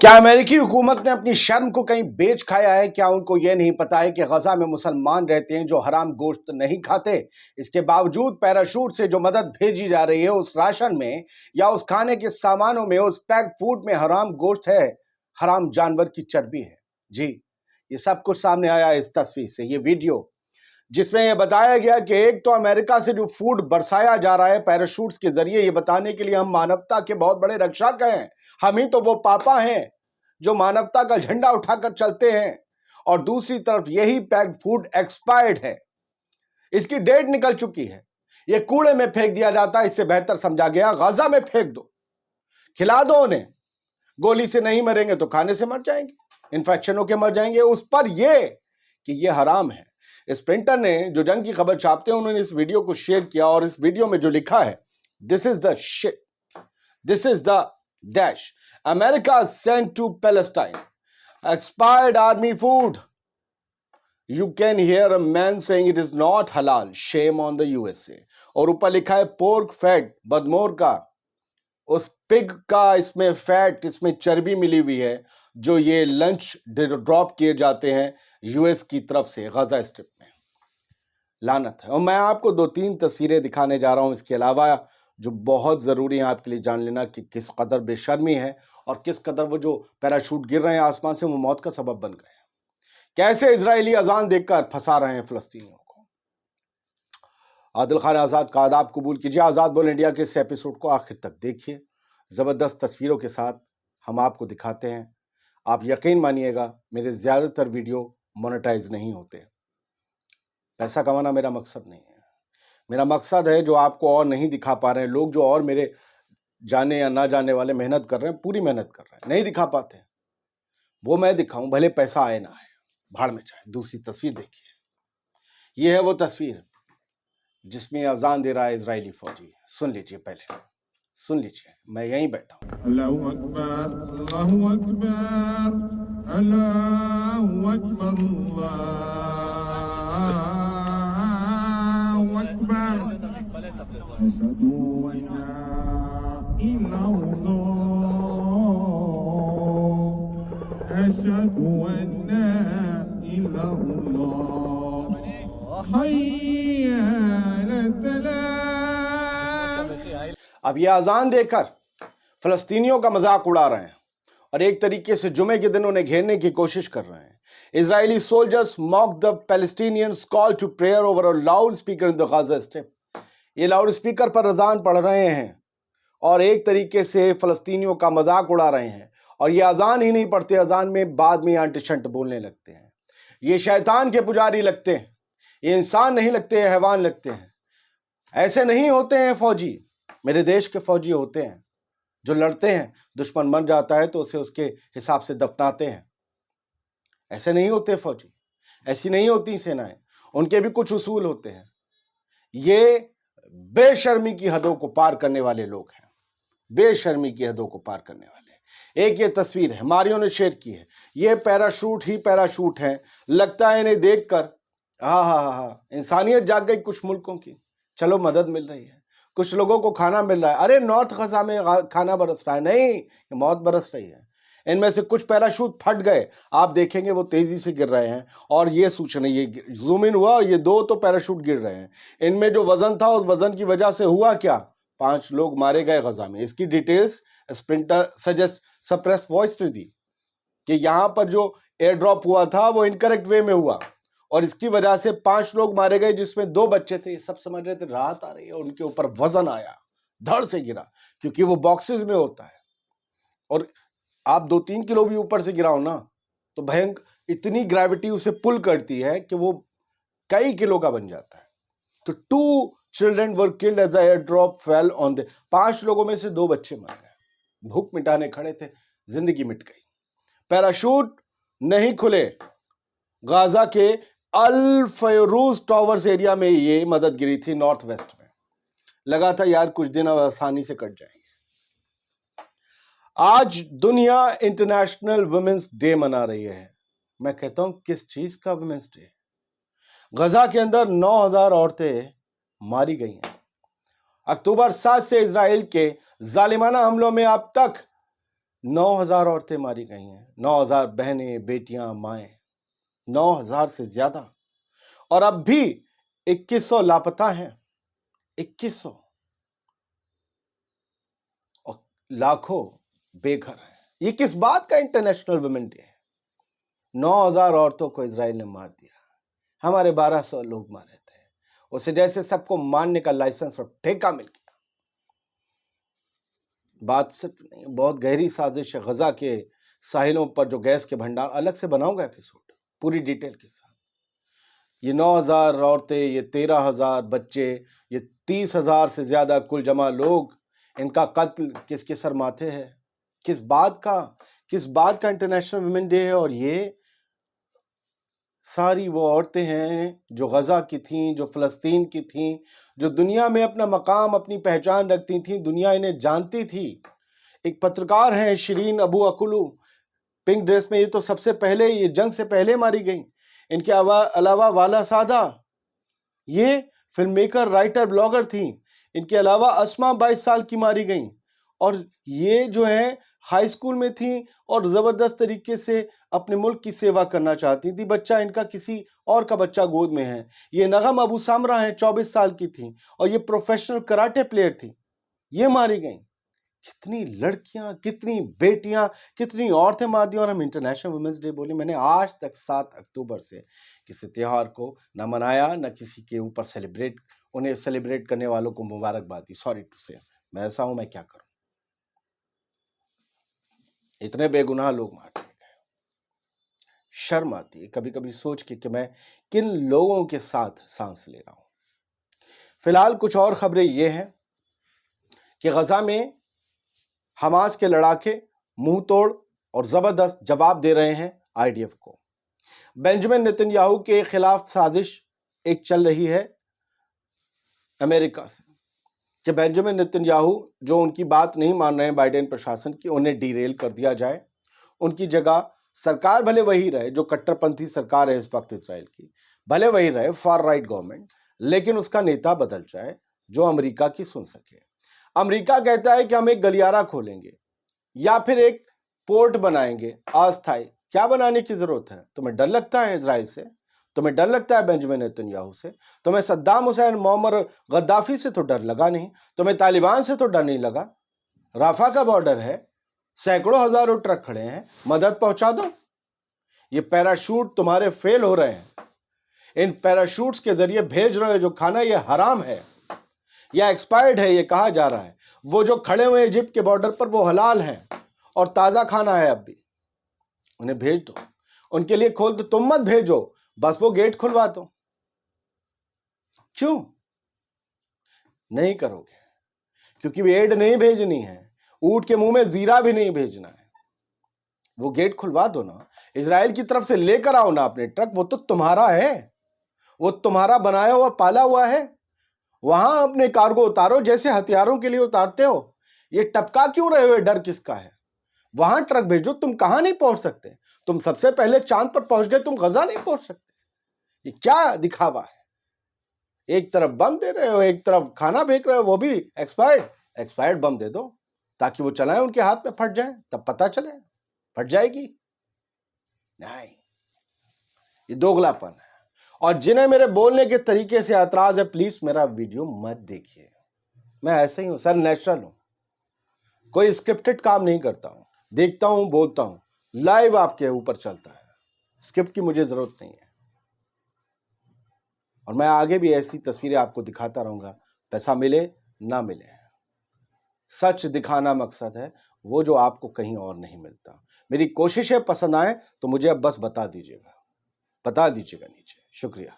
کیا امریکی حکومت نے اپنی شرم کو کہیں بیچ کھایا ہے؟ کیا ان کو یہ نہیں پتا ہے کہ غزہ میں مسلمان رہتے ہیں جو حرام گوشت نہیں کھاتے؟ اس کے باوجود پیراشوٹ سے جو مدد بھیجی جا رہی ہے اس راشن میں یا اس کھانے کے سامانوں میں، اس پیکڈ فوڈ میں حرام گوشت ہے، حرام جانور کی چربی ہے۔ جی، یہ سب کچھ سامنے آیا ہے اس تصویر سے، یہ ویڈیو جس میں یہ بتایا گیا کہ ایک تو امریکہ سے جو فوڈ برسایا جا رہا ہے پیراشوٹس کے ذریعے، یہ بتانے کے لیے ہم مانوتا کے بہت بڑے رکشک ہیں، ہم ہی تو وہ پاپا ہیں جو مانوتا کا جھنڈا اٹھا کر چلتے ہیں، اور دوسری طرف یہی پیکڈ فوڈ ایکسپائرڈ ہے، اس کی ڈیٹ نکل چکی ہے، یہ کوڑے میں پھینک دیا جاتا ہے۔ اس سے بہتر سمجھا گیا غزہ میں پھینک دو، کھلا دو انہیں، گولی سے نہیں مریں گے تو کھانے سے مر جائیں گے، انفیکشنوں کے مر جائیں گے۔ اس پر یہ کہ یہ حرام ہے۔ اس پرنٹر نے جو جنگ کی خبر چھاپتے ہیں انہوں نے اس ویڈیو کو شیئر کیا، اور اس ویڈیو میں جو لکھا ہے "This is the shit. This is the dash. America sent to Palestine. Expired army food." You can hear a man saying it is not halal. Shame on the USA. اور اوپر لکھا ہے "pork fat." بدمور کا، اس پگ کا اس میں fat, اس میں چربی ملی ہوئی ہے جو یہ لنچ ڈراپ کیے جاتے ہیں یو ایس کی طرف سے غزہ اسٹرپ میں۔ لعنت ہے۔ اور میں آپ کو 2-3 تصویریں دکھانے جا رہا ہوں اس کے علاوہ، جو بہت ضروری ہیں آپ کے لیے جان لینا کہ کس قدر بے شرمی ہے اور کس قدر وہ جو پیراشوٹ گر رہے ہیں آسمان سے وہ موت کا سبب بن گئے ہیں۔ کیسے اسرائیلی اذان دیکھ کر پھنسا رہے ہیں فلسطینیوں کو۔ عادل خان آزاد کا آداب قبول کیجیے۔ آزاد بول انڈیا کے اس ایپیسوڈ کو آخر تک دیکھیے، زبردست تصویروں کے ساتھ ہم آپ کو دکھاتے ہیں۔ آپ یقین مانیے گا میرے زیادہ تر ویڈیو مونیٹائز نہیں ہوتے۔ پیسہ کمانا میرا مقصد نہیں ہے، میرا مقصد ہے جو آپ کو اور نہیں دکھا پا رہے ہیں لوگ، جو اور میرے جانے یا نہ جانے والے محنت کر رہے ہیں، پوری محنت کر رہے ہیں، نہیں دکھا پاتے، وہ میں دکھاؤں، بھلے پیسہ آئے نہ آئے، بھاڑ میں جائے۔ دوسری تصویر دیکھیے، یہ ہے وہ تصویر جس میں اذان دے رہا ہے اسرائیلی فوجی۔ سن لیجئے، پہلے سن لیجئے، میں یہیں بیٹھا ہوں۔ اللہ اکبر، اللہ اکبر، اللہ اکبر، اللہ اکبر، اشہد ان لا الہ الا اللہ، اشہد ان لا الہ الا اللہ، حی علی الصلاۃ۔ اب یہ اذان دے کر فلسطینیوں کا مذاق اڑا رہے ہیں اور ایک طریقے سے جمعے کے دن انہیں گھیرنے کی کوشش کر رہے ہیں۔ اسرائیلی soldiers mock the Palestinians call to prayer over a loudspeaker in the Gaza Strip۔ یہ لاؤڈ اسپیکر پر اذان پڑھ رہے ہیں اور ایک طریقے سے فلسطینیوں کا مذاق اڑا رہے ہیں، اور یہ اذان ہی نہیں پڑھتے، اذان میں بعد میں انٹ شنٹ بولنے لگتے ہیں۔ یہ شیطان کے پجاری لگتے ہیں، یہ انسان نہیں لگتے، یہ حیوان لگتے ہیں۔ ایسے نہیں ہوتے ہیں فوجی، میرے دیش کے فوجی ہوتے ہیں جو لڑتے ہیں، دشمن مر جاتا ہے تو اسے اس کے حساب سے دفناتے ہیں۔ ایسے نہیں ہوتے فوجی، ایسی نہیں ہوتی سینائیں، ان کے بھی کچھ اصول ہوتے ہیں۔ یہ بے شرمی کی حدوں کو پار کرنے والے لوگ ہیں، بے شرمی کی حدوں کو پار کرنے والے۔ ایک یہ تصویر ہے، ماریو نے شیئر کی ہے، یہ پیراشوٹ ہی پیراشوٹ ہیں، لگتا ہے انہیں دیکھ کر انسانیت جاگ گئی کچھ ملکوں کی، چلو مدد مل رہی ہے، کچھ لوگوں کو کھانا مل رہا ہے۔ ارے نارتھ غزہ میں کھانا برس رہا ہے، نہیں، یہ موت برس رہی ہے۔ ان میں سے کچھ پیراشوٹ پھٹ گئے، آپ دیکھیں گے وہ تیزی سے گر رہے ہیں، اور یہ سوچنے، یہ زوم ان ہوا، یہ 2 تو پیراشوٹ گر رہے ہیں۔ ان میں جو وزن تھا اس وزن کی وجہ سے ہوا کیا، 5 لوگ مارے گئے غزہ میں۔ اس کی ڈیٹیلز اسپرنٹر سپریس وائس نے دی کہ یہاں پر جو ایئر ڈراپ ہوا تھا وہ انکریکٹ وے میں ہوا، اور اس کی وجہ سے 5 لوگ مارے گئے جس میں 2 بچے تھے۔ یہ سب سمجھ رہے تھے راحت آ رہی ہے، ان کے اوپر وزن آیا، دھڑ سے گرا، کیونکہ وہ باکسز میں ہوتا ہے، اور آپ 2-3 کلو بھی اوپر سے گراؤ نا تو بھینک اتنی گریوٹی اسے پل کرتی ہے کہ وہ کئی کلو کا بن جاتا ہے۔ تو 2 children were killed as the airdrop fell on the 5 لوگوں میں سے 2 بچے مر گئے، بھوک مٹانے کھڑے تھے، زندگی مٹ گئی۔ پیراشوٹ نہیں کھلے، غازہ کے الفیروز ٹاورز ایریا میں یہ مدد گری تھی، نارتھ ویسٹ میں۔ لگا تھا یار کچھ دن اب آسانی سے کٹ جائیں گے۔ آج دنیا انٹرنیشنل ویمنز ڈے منا رہی ہے۔ میں کہتا ہوں کس چیز کا ویمنز ڈے؟ غزہ کے اندر 9000 عورتیں ماری گئی ہیں۔ اکتوبر 7 سے اسرائیل کے ظالمانہ حملوں میں اب تک 9,000 عورتیں ماری گئی ہیں, 9,000 بہنیں, بیٹیاں, مائیں, 9,000 سے زیادہ, اور اب بھی 2100 لاپتہ ہیں, 2100, اور لاکھوں بے گھر ہیں. یہ کس بات کا انٹرنیشنل ویمن ڈے ہے؟ 9,000 عورتوں کو اسرائیل نے مار دیا, ہمارے 1,200 لوگ مارے تھے, اسے جیسے سب کو ماننے کا لائسنس اور ٹھیکہ مل گیا. بات صرف نہیں, بہت گہری سازش ہے. غزہ کے ساحلوں پر جو گیس کے بھنڈار, الگ سے بناؤں گا ایپیسوڈ پوری ڈیٹیل کے ساتھ. یہ 9,000 عورتیں, یہ 13,000 بچے, یہ 30,000 سے زیادہ کل جمع لوگ, ان کا قتل کس کے سر ماتھے ہے؟ کس بات کا انٹرنیشنل ویمن ڈے ہے؟ اور یہ ساری وہ عورتیں ہیں جو غزہ کی تھیں, جو فلسطین کی تھیں, جو دنیا میں اپنا مقام, اپنی پہچان رکھتی تھیں, دنیا انہیں جانتی تھی. ایک پترکار ہیں شرین ابو اکلو, پنک ڈریس میں, یہ تو سب سے پہلے, یہ جنگ سے پہلے ماری گئیں. ان کے علاوہ والا سادہ, یہ فلم میکر, رائٹر, بلاگر تھیں. ان کے علاوہ اسما 22 سال کی ماری گئیں, اور یہ جو ہیں ہائی سکول میں تھیں اور زبردست طریقے سے اپنے ملک کی سیوا کرنا چاہتی تھی. بچہ ان کا کسی اور کا بچہ گود میں ہے. یہ نغم ابو سامرہ ہیں, 24 سال کی تھیں, اور یہ پروفیشنل کراٹے پلیئر تھیں. یہ ماری گئیں. کتنی لڑکیاں, کتنی بیٹیاں, کتنی عورتیں مار دی. اور ہم انٹرنیشنل ویمنز ڈے بولے. میں نے آج تک 7 اکتوبر سے کسی تہوار کو نہ منایا, نہ کسی کے اوپر انہیں سیلیبریٹ کرنے والوں کو مبارکباد دی. سوری ٹو سے, میں ایسا ہوں, میں کیا کروں. اتنے بے گناہ لوگ مار دیے گئے. شرم آتی ہے کبھی کبھی سوچ کے کہ میں کن لوگوں کے ساتھ سانس لے رہا ہوں. فی الحال کچھ اور خبریں یہ ہیں کہ غزہ میں حماس کے لڑاکے منہ توڑ اور زبردست جواب دے رہے ہیں آئی ڈی ایف کو. بنجمن نتن یاہو کے خلاف سازش ایک چل رہی ہے امریکہ سے کہ بنجمن نتن یاہو جو ان کی بات نہیں مان رہے ہیں بائیڈن پرشاسن کی, انہیں ڈی ریل کر دیا جائے. ان کی جگہ سرکار بھلے وہی رہے جو کٹر پنتھی سرکار ہے اس وقت اسرائیل کی, بھلے وہی رہے فار رائٹ گورنمنٹ, لیکن اس کا نیتا بدل جائے جو امریکہ کی سن سکے. امریکہ کہتا ہے کہ ہم ایک گلیارہ کھولیں گے یا پھر ایک پورٹ بنائیں گے آستھائی. کیا بنانے کی ضرورت ہے؟ تمہیں ڈر لگتا ہے اسرائیل سے؟ تمہیں ڈر لگتا ہے بنجمن نیتن یاہو سے؟ تمہیں صدام حسین, معمر غدافی سے تو ڈر لگا نہیں. تمہیں طالبان سے تو ڈر نہیں لگا. رافع کا بارڈر ہے, سینکڑوں ہزاروں ٹرک کھڑے ہیں, مدد پہنچا دو. یہ پیراشوٹ تمہارے فیل ہو رہے ہیں. ان پیراشوٹس کے ذریعے بھیج رہے جو کھانا یہ حرام ہے یا ایکسپائرڈ ہے, یہ کہا جا رہا ہے. وہ جو کھڑے ہوئے ایجپٹ کے بارڈر پر وہ حلال ہیں اور تازہ کھانا ہے. اب بھی انہیں بھیج دو, ان کے لیے کھول دو. تم مت بھیجو, بس وہ گیٹ کھلوا دو. کیوں نہیں کرو گے؟ کیونکہ ایڈ نہیں بھیجنی ہے, اونٹ کے منہ میں زیرہ بھی نہیں بھیجنا ہے. وہ گیٹ کھلوا دو نا, اسرائیل کی طرف سے لے کر آؤ نا اپنے ٹرک. وہ تو تمہارا ہے, وہ تمہارا بنایا ہوا پالا ہوا ہے. وہاں اپنے کارگو اتارو جیسے ہتھیاروں کے لیے اتارتے ہو. یہ ٹپکا کیوں رہے ہوئے, ڈر کس کا ہے؟ وہاں ٹرک بھیجو. تم کہاں نہیں پہنچ سکتے؟ تم سب سے پہلے چاند پر پہنچ گئے, تم غزہ نہیں پہنچ سکتے. یہ کیا دکھاوا ہے؟ ایک طرف بم دے رہے ہو, ایک طرف کھانا پھینک رہے ہو, وہ بھی ایکسپائرڈ بم دے دو تاکہ وہ چلائیں, ان کے ہاتھ میں پھٹ جائیں, تب پتہ چلے. پھٹ جائے گی نہیں. یہ دوغلا پن ہے. اور جنہیں میرے بولنے کے طریقے سے اعتراض ہے, پلیز میرا ویڈیو مت دیکھیے. میں ایسے ہی ہوں سر, نیچرل ہوں, کوئی اسکرپٹڈ کام نہیں کرتا ہوں. دیکھتا ہوں, بولتا ہوں, لائیو آپ کے اوپر چلتا ہے. اسکرپٹ کی مجھے ضرورت نہیں ہے. اور میں آگے بھی ایسی تصویریں آپ کو دکھاتا رہوں گا, پیسہ ملے نہ ملے. سچ دکھانا مقصد ہے, وہ جو آپ کو کہیں اور نہیں ملتا. میری کوششیں پسند آئیں تو مجھے اب بس بتا دیجیے گا نیچے. شکریہ.